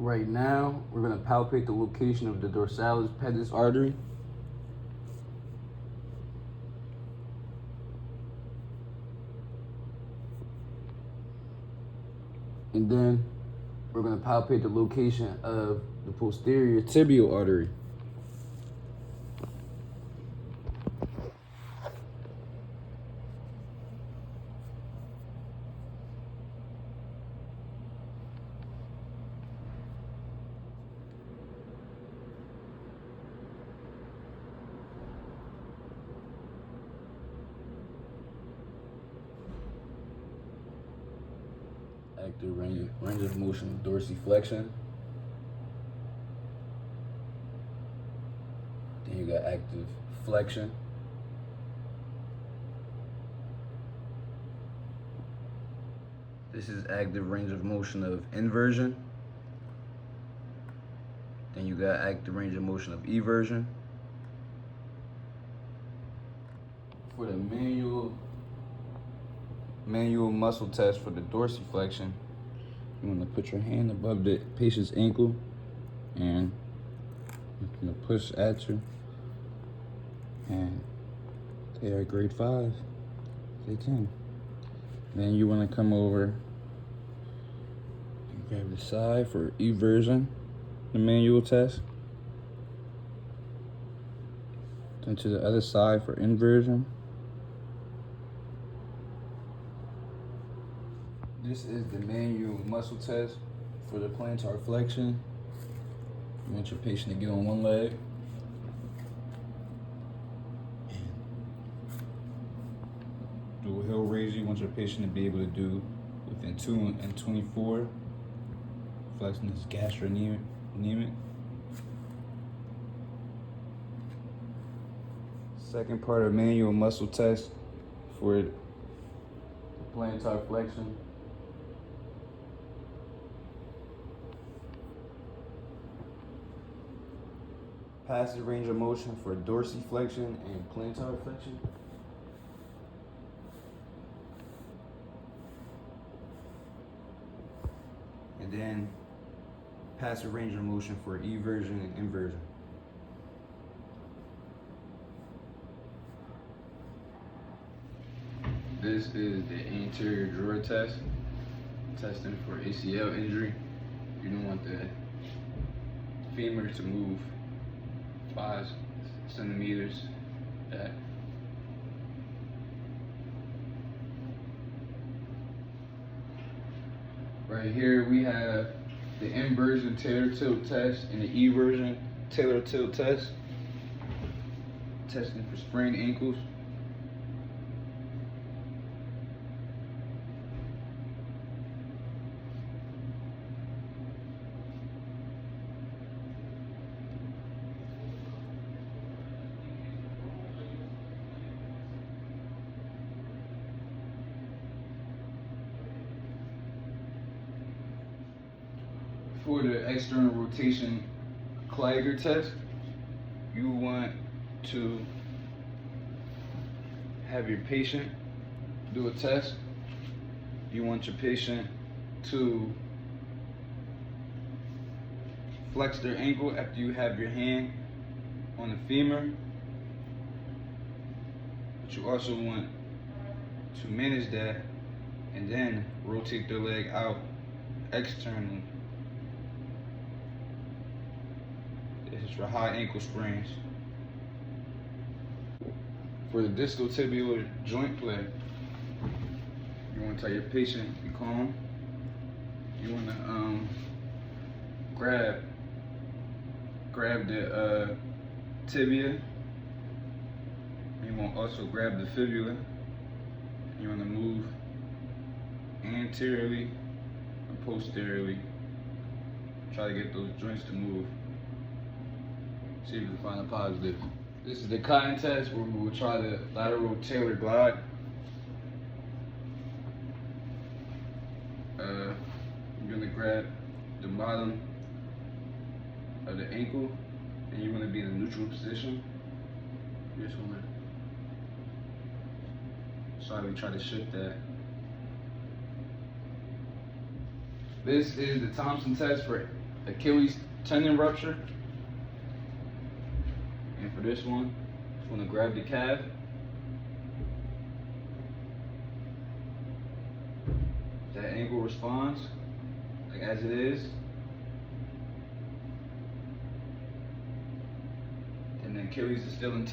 Right now, we're going to palpate the location of the dorsalis pedis artery. And then we're going to palpate the location of the posterior tibial artery. Active range of motion of dorsiflexion. Then you got active flexion. This is active range of motion of inversion. Then you got active range of motion of eversion. For the manual muscle test for the dorsiflexion, you want to put your hand above the patient's ankle and you're going to push at you. And they are grade 5. They can. Then you want to come over and grab the side for eversion, the manual test. Then to the other side for inversion. This is the manual muscle test for the plantar flexion. You want your patient to get on one leg. Do a hill raise. You want your patient to be able to do within 2 and 24. Flexing is gastrocnemic. Second part of manual muscle test for the plantar flexion. Passive range of motion for dorsiflexion and plantar flexion. And then passive range of motion for eversion and inversion. This is the anterior drawer test, testing for ACL injury. You don't want the femur to move 5 centimeters back. Right here we have the inversion tailor tilt test and the eversion tailor tilt test, testing for sprained ankles. For the external rotation Kliger test, you want to have your patient do a test. You want your patient to flex their ankle after you have your hand on the femur. But you also want to manage that and then rotate their leg out externally. This is for high ankle sprains. For the distal tibial joint play, you want to tell your patient to be calm. You want to grab the tibia. You want to also grab the fibula. You want to move anteriorly and posteriorly. Try to get those joints to move. See if you can find a positive. This is the cotton test where we will try the lateral tailor glide. You're gonna grab the bottom of the ankle and you want to be in a neutral position. You just want to slightly try to shift that. This is the Thompson test for Achilles tendon rupture. And for this one, just want to grab the calf. That ankle responds like as it is. And the Achilles is still intact.